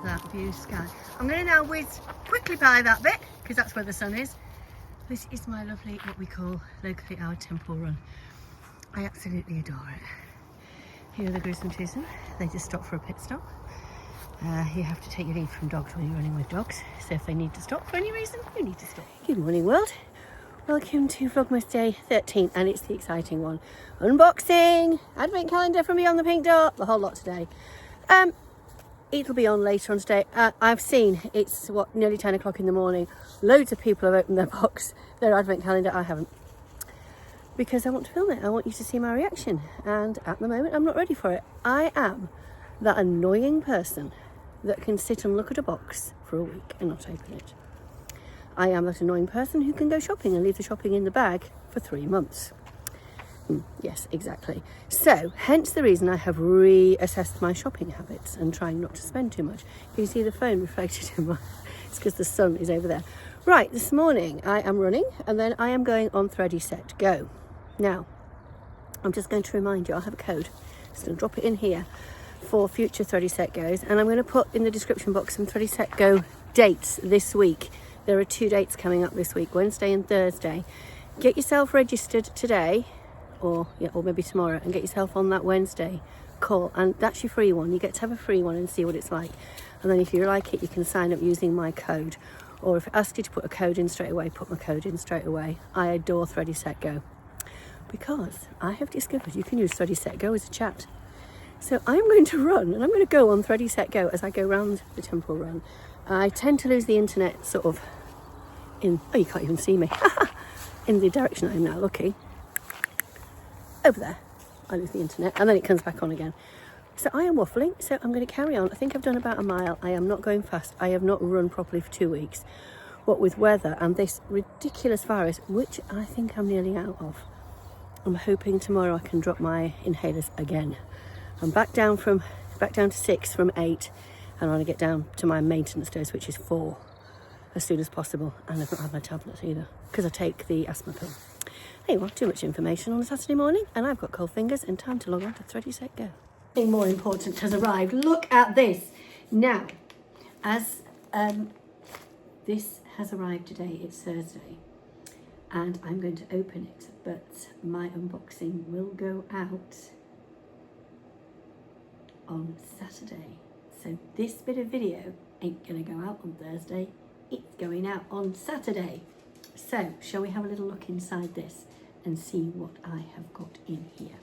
that blue sky. I'm going to now whiz quickly by that bit because that's where the sun is. This is my lovely, what we call locally our temple run. I absolutely adore it. Here are the Clematiise. They just stop for a pit stop. You have to take your lead from dogs when you're running with dogs. So if they need to stop for any reason, you need to stop. Good morning, world. Welcome to Vlogmas Day 13, and it's the exciting one. Unboxing, Advent Calendar from Beyond the Pink Dot, the whole lot today. It'll be on later on today. I've seen it's nearly 10 o'clock in the morning. Loads of people have opened their box, their Advent Calendar. I haven't, because I want to film it. I want you to see my reaction, and at the moment I'm not ready for it. I am that annoying person that can sit and look at a box for a week and not open it. I am that annoying person who can go shopping and leave the shopping in the bag for 3 months. Yes, exactly. So, hence the reason I have reassessed my shopping habits and trying not to spend too much. You can see the phone reflected in my... It's because the sun is over there. Right, this morning I am running and then I am going on Thready Set Go. Now, I'm just going to remind you, I'll have a code. Just going to drop it in here for future Thready Set Goes, and I'm going to put in the description box some Thready Set Go dates this week. There are 2 dates coming up this week, Wednesday and Thursday. Get yourself registered today, or maybe tomorrow, and get yourself on that Wednesday call. And that's your free one. You get to have a free one and see what it's like. And then if you like it, you can sign up using my code. Or if it asks you to put a code in straight away, put my code in straight away. I adore Thready Set Go, because I have discovered you can use Thready Set Go as a chat. So I'm going to run, and I'm going to go on Thready Set Go as I go round the temple run. I tend to lose the internet sort of in, oh, you can't even see me, in the direction I'm now looking. Over there, I lose the internet, and then it comes back on again. So I am waffling, so I'm going to carry on. I think I've done about a mile. I am not going fast. I have not run properly for 2 weeks. What with weather and this ridiculous virus, which I think I'm nearly out of. I'm hoping tomorrow I can drop my inhalers again. I'm back down to 6 from 8, and I want to get down to my maintenance dose, which is 4, as soon as possible. And I've not had my tablets either, because I take the asthma pill. Anyway, too much information on a Saturday morning, and I've got cold fingers and time to log on to Thready Set Go. Something more important has arrived. Look at this. Now, as this has arrived today, it's Thursday, and I'm going to open it, but my unboxing will go out on Saturday. So this bit of video ain't gonna go out on Thursday, it's going out on Saturday. So shall we have a little look inside this and see what I have got in here?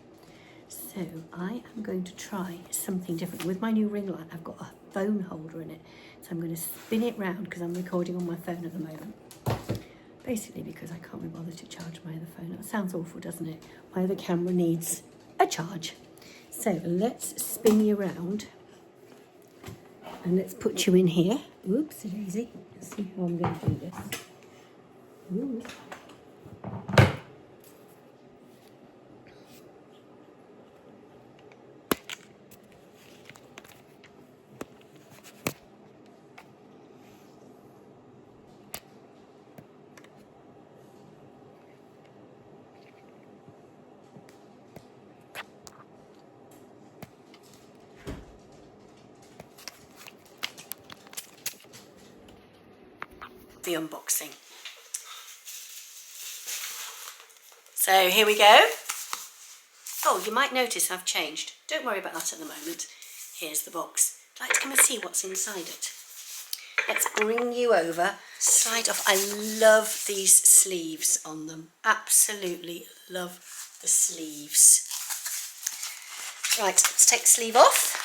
So I am going to try something different. With my new ring light, I've got a phone holder in it, so I'm going to spin it round because I'm recording on my phone at the moment, basically because I can't be bothered to charge my other phone. That sounds awful, doesn't it? My other camera needs a charge. So let's spin you around, and let's put you in here. Oops, daisy. Let's see how I'm going to do this. Ooh. The unboxing. So here we go. Oh, you might notice I've changed. Don't worry about that at the moment. Here's the box. I'd like to come and see what's inside it. Let's bring you over. Slide off. I love these sleeves on them. Absolutely love the sleeves. Right, let's take the sleeve off.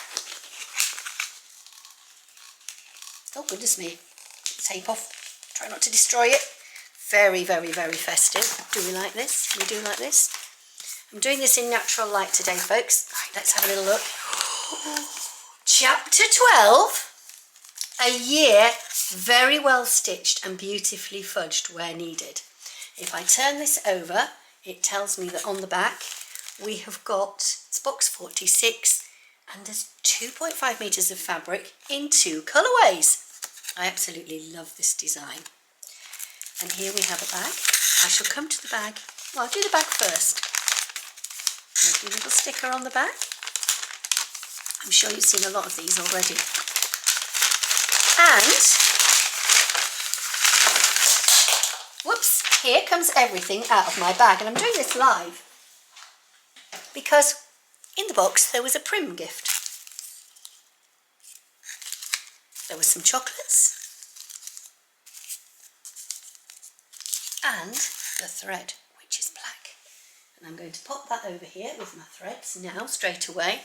Oh, goodness me. Tape off. Try not to destroy it. Very, very, very festive. Do we like this? We do like this. I'm doing this in natural light today, folks. Right, let's have a little look. Chapter 12. A year, very well stitched and beautifully fudged where needed. If I turn this over, it tells me that on the back we have got, it's box 46, and there's 2.5 meters of fabric in 2 colorways. I absolutely love this design. And here we have a bag. I shall come to the bag. Well, I'll do the bag first. Lovely little sticker on the back. I'm sure you've seen a lot of these already. And, whoops, here comes everything out of my bag. And I'm doing this live because in the box there was a Prym gift. There was some chocolates and the thread, which is black. And I'm going to pop that over here with my threads now straight away.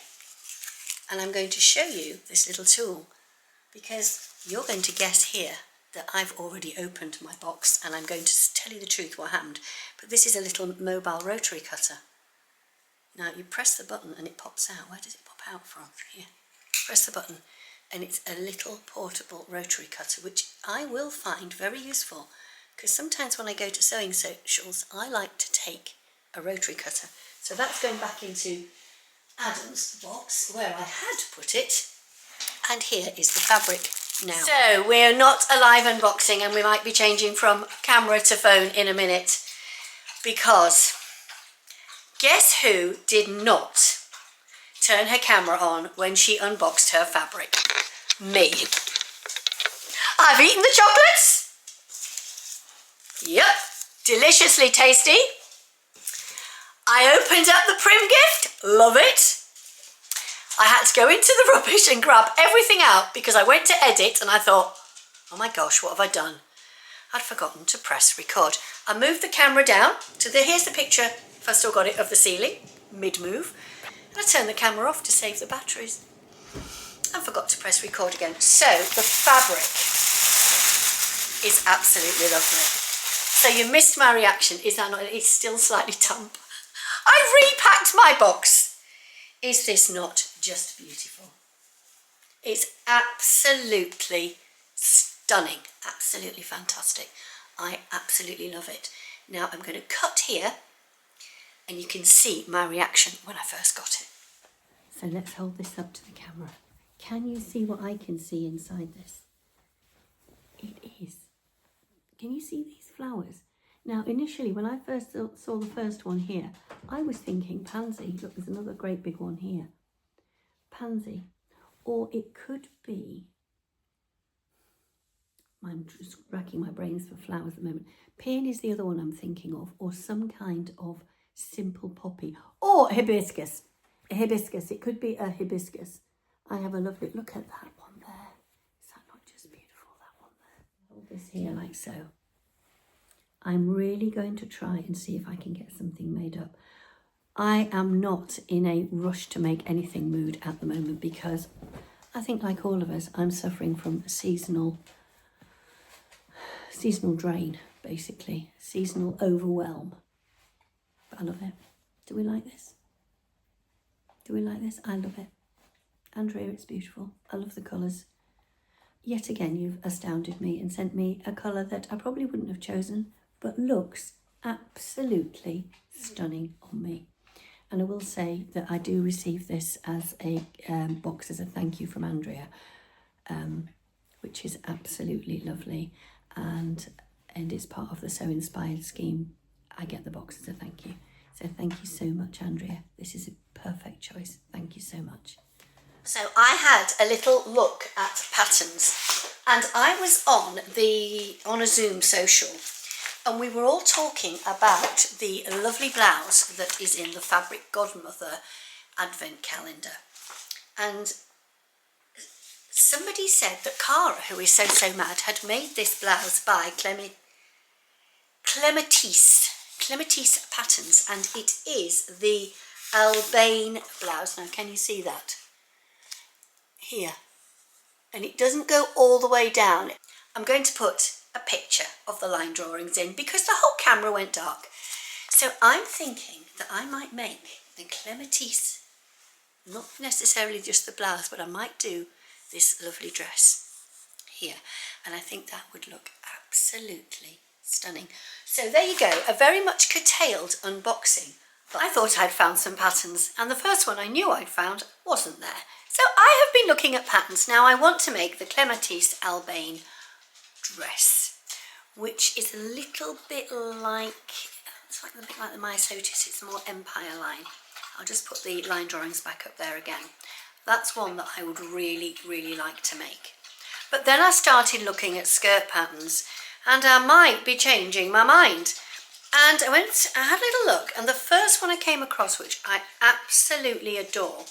And I'm going to show you this little tool because you're going to guess here that I've already opened my box, and I'm going to tell you the truth what happened. But this is a little mobile rotary cutter. Now you press the button and it pops out. Where does it pop out from? Here. Press the button and it's a little portable rotary cutter, which I will find very useful because sometimes when I go to sewing socials I like to take a rotary cutter. So that's going back into Adam's box where I had put it, and here is the fabric now. So we're not a live unboxing, and we might be changing from camera to phone in a minute because guess who did not turn her camera on when she unboxed her fabric? Me. I've eaten the chocolates. Yep, deliciously tasty. I opened up the Prym gift, love it. I had to go into the rubbish and grab everything out because I went to edit and I thought, oh my gosh, what have I done? I'd forgotten to press record. I moved the camera down to here's the picture, if I still got it, of the ceiling, mid-move. And I turned the camera off to save the batteries. I forgot to press record again. So the fabric is absolutely lovely. So you missed my reaction, is that not? It's still slightly damp. I repacked my box. Is this not just beautiful? It's absolutely stunning, absolutely fantastic. I absolutely love it. Now I'm going to cut here and you can see my reaction when I first got it. So let's hold this up to the camera. Can you see what I can see inside this? It is. Can you see these flowers? Now, initially, when I first saw the first one here, I was thinking pansy. Look, there's another great big one here. Pansy. Or it could be, I'm just racking my brains for flowers at the moment. Peony is the other one I'm thinking of, or some kind of simple poppy. Or hibiscus. A hibiscus. It could be a hibiscus. I have a lovely, look at that one there. Is that not just beautiful, that one there? Hold this here like so. I'm really going to try and see if I can get something made up. I am not in a rush to make anything mood at the moment because I think, like all of us, I'm suffering from seasonal drain, basically. Seasonal overwhelm. But I love it. Do we like this? Do we like this? I love it. Andrea, it's beautiful. I love the colours. Yet again, you've astounded me and sent me a colour that I probably wouldn't have chosen, but looks absolutely stunning on me. And I will say that I do receive this as a box as a thank you from Andrea, which is absolutely lovely. And it's part of the Sew Inspired scheme. I get the box as a thank you. So thank you so much, Andrea. This is a perfect choice. Thank you so much. So I had a little look at patterns, and I was on a Zoom social, and we were all talking about the lovely blouse that is in the Fabric Godmother Advent Calendar. And somebody said that Cara, who is so mad, had made this blouse by Clematiise patterns, and it is the Albane blouse. Now, can you see that? Here. And it doesn't go all the way down. I'm going to put a picture of the line drawings in because the whole camera went dark. So I'm thinking that I might make the Clematiise, not necessarily just the blouse, but I might do this lovely dress here. And I think that would look absolutely stunning. So there you go, a very much curtailed unboxing. But I thought I'd found some patterns, and the first one I knew I'd found wasn't there. So I have been looking at patterns. Now I want to make the Clematiise Albane dress, which is a little bit like, it's like a bit like the Myosotis, it's more Empire line. I'll just put the line drawings back up there again. That's one that I would really like to make. But then I started looking at skirt patterns, and I might be changing my mind. And I had a little look, and the first one I came across, which I absolutely adore,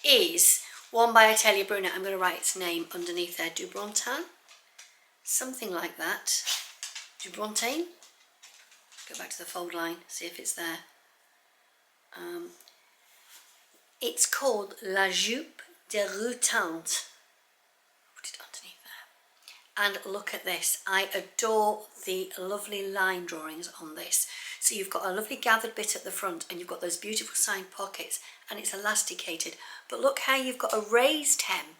is one by Atelier Brunette. I'm going to write its name underneath there, Deroutante, something like that. Deroutante. Go back to the fold line, see if it's there. It's called La Jupe Deroutante. Put it underneath there. And look at this. I adore the lovely line drawings on this. So you've got a lovely gathered bit at the front, and you've got those beautiful side pockets, and it's elasticated. But look how you've got a raised hem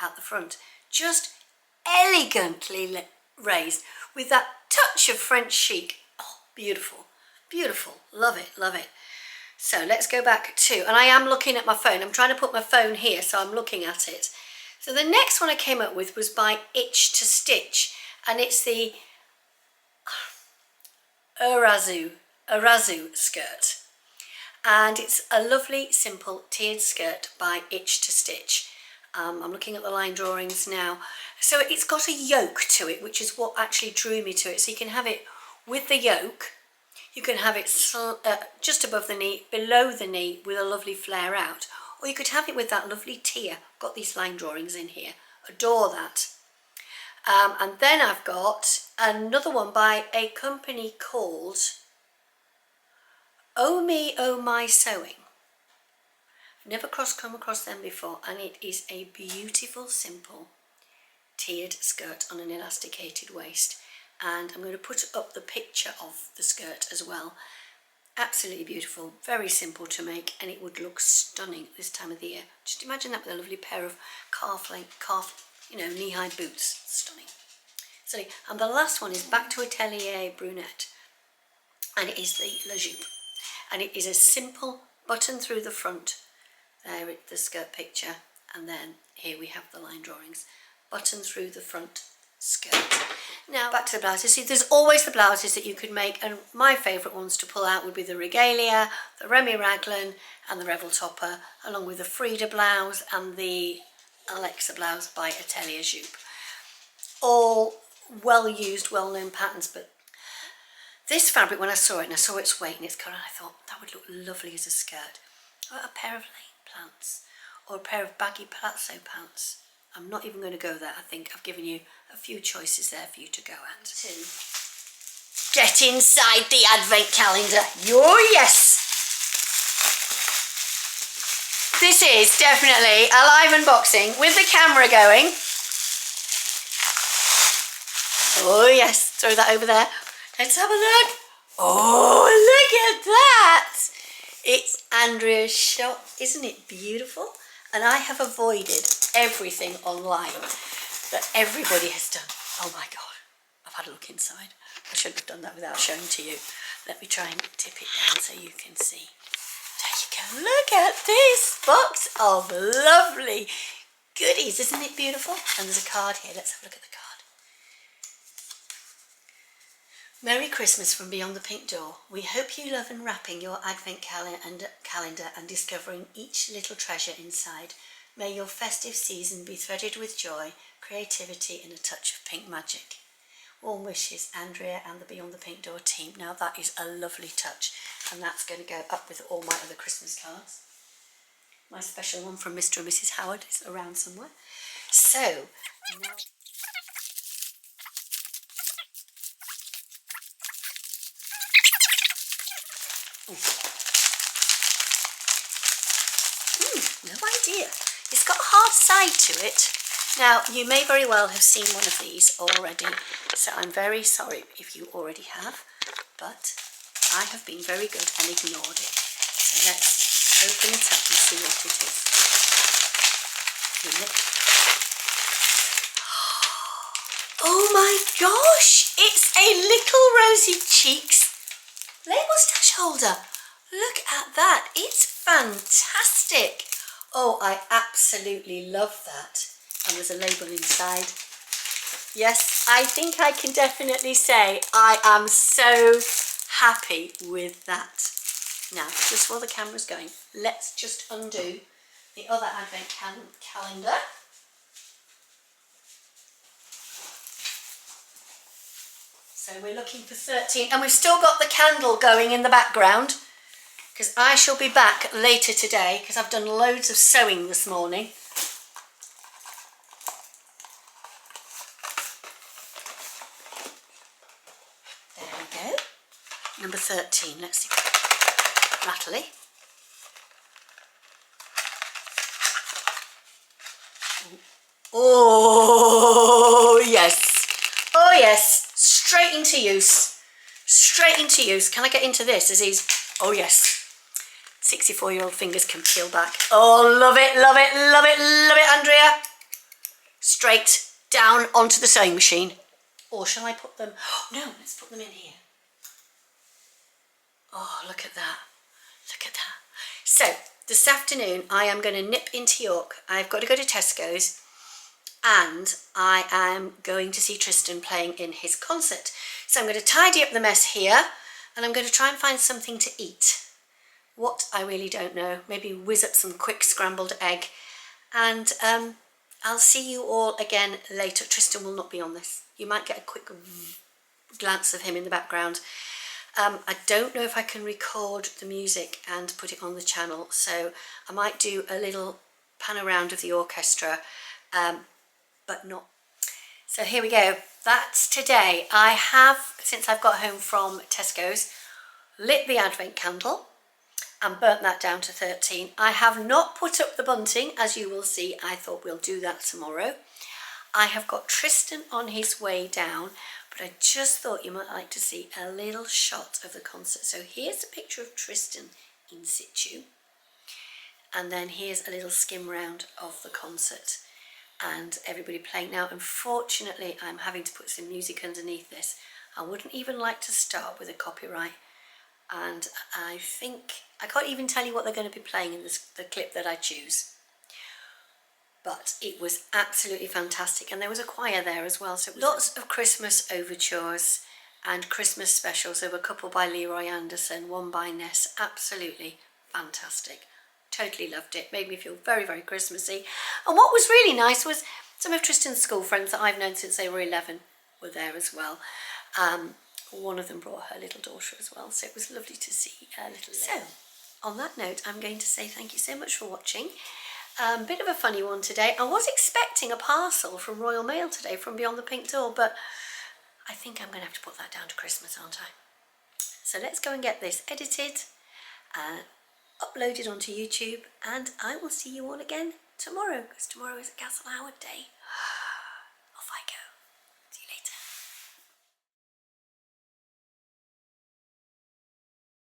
at the front, just elegantly raised with that touch of French chic. Oh, beautiful, beautiful, love it, love it. So let's go back to, and I am looking at my phone, I'm trying to put my phone here, so I'm looking at it. So the next one I came up with was by Itch to Stitch, and it's the Irazu skirt, and it's a lovely simple tiered skirt by Itch to Stitch. I'm looking at the line drawings now. So it's got a yoke to it, which is what actually drew me to it. So you can have it with the yoke, you can have it just above the knee, below the knee with a lovely flare out, or you could have it with that lovely tier. Got these line drawings in here, adore that. And then I've got another one by a company called Oh Me Oh My Sewing. I've never come across them before, and it is a beautiful, simple tiered skirt on an elasticated waist. And I'm going to put up the picture of the skirt as well. Absolutely beautiful, very simple to make, and it would look stunning this time of the year. Just imagine that with a lovely pair of knee-high boots. Stunning. So, and the last one is back to Atelier Brunette, and it is the La Jupe, and it is a simple button through the front. There, the skirt picture, and then here we have the line drawings. Button through the front skirt. Now back to the blouses. See, there's always the blouses that you could make, and my favourite ones to pull out would be the Regalia, the Remy Raglan, and the Revel Topper, along with the Frida blouse and the Alexa blouse by Atelier Jupe. All well used, well known patterns, but this fabric, when I saw it and I saw its weight and its colour, I thought that would look lovely as a skirt. Or a pair of lane pants, or a pair of baggy palazzo pants. I'm not even going to go there. I think I've given you a few choices there for you to go at. Get inside the Advent Calendar. Oh yes! This is definitely a live unboxing with the camera going. Oh yes, throw that over there. Let's have a look. Oh, look at that. It's Andrea's shop. Isn't it beautiful? And I have avoided everything online that everybody has done. Oh my God, I've had a look inside. I shouldn't have done that without showing to you. Let me try and tip it down so you can see. There you go. Look at this box of lovely goodies. Isn't it beautiful? And there's a card here. Let's have a look at the card. Merry Christmas from Beyond the Pink Door. We hope you love unwrapping your Advent calendar and discovering each little treasure inside. May your festive season be threaded with joy, creativity and a touch of pink magic. Warm wishes, Andrea and the Beyond the Pink Door team. Now that is a lovely touch, and that's going to go up with all my other Christmas cards. My special one from Mr. and Mrs. Howard is around somewhere. So, now... No idea. It's got a hard side to it. Now, you may very well have seen one of these already, so I'm very sorry if you already have, but I have been very good and ignored it. So let's open it up and see what it is. Oh my gosh! It's a Little Rosy Cheeks label stash holder. Look at that. It's fantastic. Oh, I absolutely love that. And there's a label inside. Yes, I think I can definitely say I am so happy with that. Now, just while the camera's going, let's just undo the other Advent calendar. So we're looking for 13, and we've still got the candle going in the background because I shall be back later today because I've done loads of sewing this morning. There we go. Number 13, let's see. Rattly. Oh yes, oh yes, straight into use, straight into use. Can I get into this as he's, oh yes, 64-year-old fingers can peel back. Oh, love it, love it, love it, love it, Andrea. Straight down onto the sewing machine. Or shall I put them, oh, no, let's put them in here. Oh, look at that, look at that. So this afternoon I am going to nip into York. I've got to go to Tesco's. And I am going to see Tristan playing in his concert. So I'm going to tidy up the mess here and I'm going to try and find something to eat. What, I really don't know. Maybe whiz up some quick scrambled egg. And I'll see you all again later. Tristan will not be on this. You might get a quick glance of him in the background. I don't know if I can record the music and put it on the channel. So I might do a little pan around of the orchestra. But not. So here we go. That's today. I have, since I've got home from Tesco's, lit the Advent candle and burnt that down to 13. I have not put up the bunting, as you will see. I thought we'll do that tomorrow. I have got Tristan on his way down, but I just thought you might like to see a little shot of the concert. So here's a picture of Tristan in situ. And then here's a little skim round of the concert. And everybody playing. Now, unfortunately, I'm having to put some music underneath this. I wouldn't even like to start with a copyright. And I think, I can't even tell you what they're going to be playing in the clip that I choose. But it was absolutely fantastic. And there was a choir there as well. So lots of Christmas overtures and Christmas specials. There were a couple by Leroy Anderson, one by Ness. Absolutely fantastic. Totally loved it. Made me feel very, very Christmassy. And what was really nice was some of Tristan's school friends that I've known since they were 11 were there as well. One of them brought her little daughter as well. So it was lovely to see a little. So on that note, I'm going to say thank you so much for watching. Bit of a funny one today. I was expecting a parcel from Royal Mail today from Beyond the Pink Door, but I think I'm going to have to put that down to Christmas, aren't I? So let's go and get this edited. Uploaded onto YouTube, and I will see you all again tomorrow because tomorrow is a Castle Howard day.